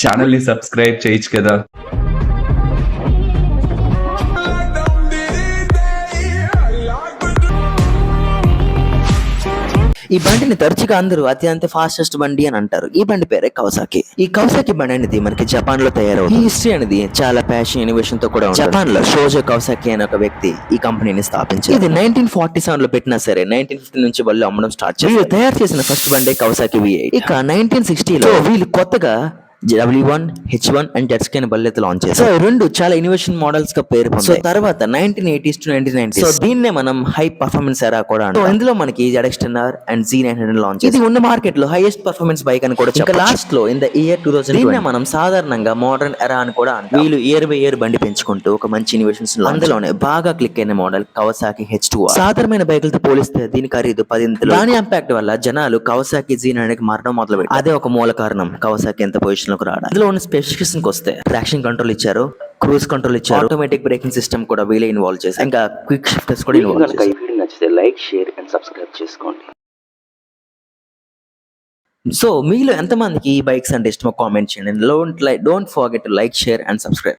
ఛానల్‌ని సబ్స్క్రైబ్ చేయొచ్చు కదా! ఈ బండిని తరచుగా అందరూ అత్యంత ఫాస్టెస్ట్ బండి అని అంటారు. ఈ బండి పేరే కవసాకి. ఈ కవసాకి బండి అనేది మనకి జపాన్ లో తయారవుతుంది. ఈ హిస్టరీ అనేది చాలా ప్యాషన్ ఇన్నోవేషన్ తో కూడా ఉంది. జపాన్ లో షోజో కవసాకి అనే ఒక వ్యక్తి ఈ కంపెనీని స్థాపించారు. ఇది 1947 లో పెట్టినా సరే 1950 నుంచి వాళ్ళు అమ్మడం స్టార్ట్ చేశారు. వీళ్ళు తయారు చేసిన ఫస్ట్ బండే కవసాకి V8. ఇక 1960లో వీళ్ళు కొత్తగా W1, H1 అండ్ జెట్స్కీ అనే బల్లెత లాంచ్ చేశారు. సో రెండు చాలా ఇన్నోవేషన్ మోడల్స్ గా పేరు పొందాయి. సో తర్వాత 1980s to 1990s, సో దీన్నే మనం హై పర్ఫార్మెన్స్ ఎరా కూడా అంటాం. సో ఇందులో మనకి ZX-10R అండ్ Z900 లాంచ్ చేశారు. ఇది ఉన్న మార్కెట్ లో హైయెస్ట్ పర్ఫార్మెన్స్ బైక్ అని కూడా చెప్పొచ్చు. లాస్ట్ లో ఇన్ ద ఇయర్ 2020 దీన్నే మనం సాధారణంగా మోడర్న్ ఎరా అని కూడా అంటాం. వీళ్ళు ఇయర్ బై ఇయర్ బండి పెంచుకుంటూ ఒక మంచి ఇన్నోవేషన్స్ అందులోనే బాగా క్లిక్ అయిన మోడల్ కవసాకి H2R. సాధారణమైన బైకులతో పోలిస్తే దీని ఖరీదు 10 దాని ఇంపాక్ట్ వల్ల జనాలు కవసాకి Z900 మారడం మొదలుపెట్టారు. అదే ఒక మూల కారణం కవసాకి ఎంత పొజిషన్ లోకి రావడం. అందులో ఉన్న స్పెసిఫికేషన్ వస్తే ట్రాక్షన్ కంట్రోల్ ఇచ్చారు, క్రూజ్ కంట్రోల్ ఇచ్చారు, ఆటోమేటిక్ బ్రేకింగ్ సిస్టమ్ కూడా వీలే ఇన్వాల్వ్ చేశారు, ఇంకా క్విక్ షిఫ్టర్స్ కూడా ఇన్వాల్వ్ చేశారు. ఈ వీడియో నచ్చితే లైక్, షేర్ అండ్ సబ్స్క్రైబ్ చేసుకోండి. సో మీలో ఎంతమందికి ఈ బైక్స్ అంటే ఇష్టమో కామెంట్ చేయండి. Don't forget to like, share and subscribe.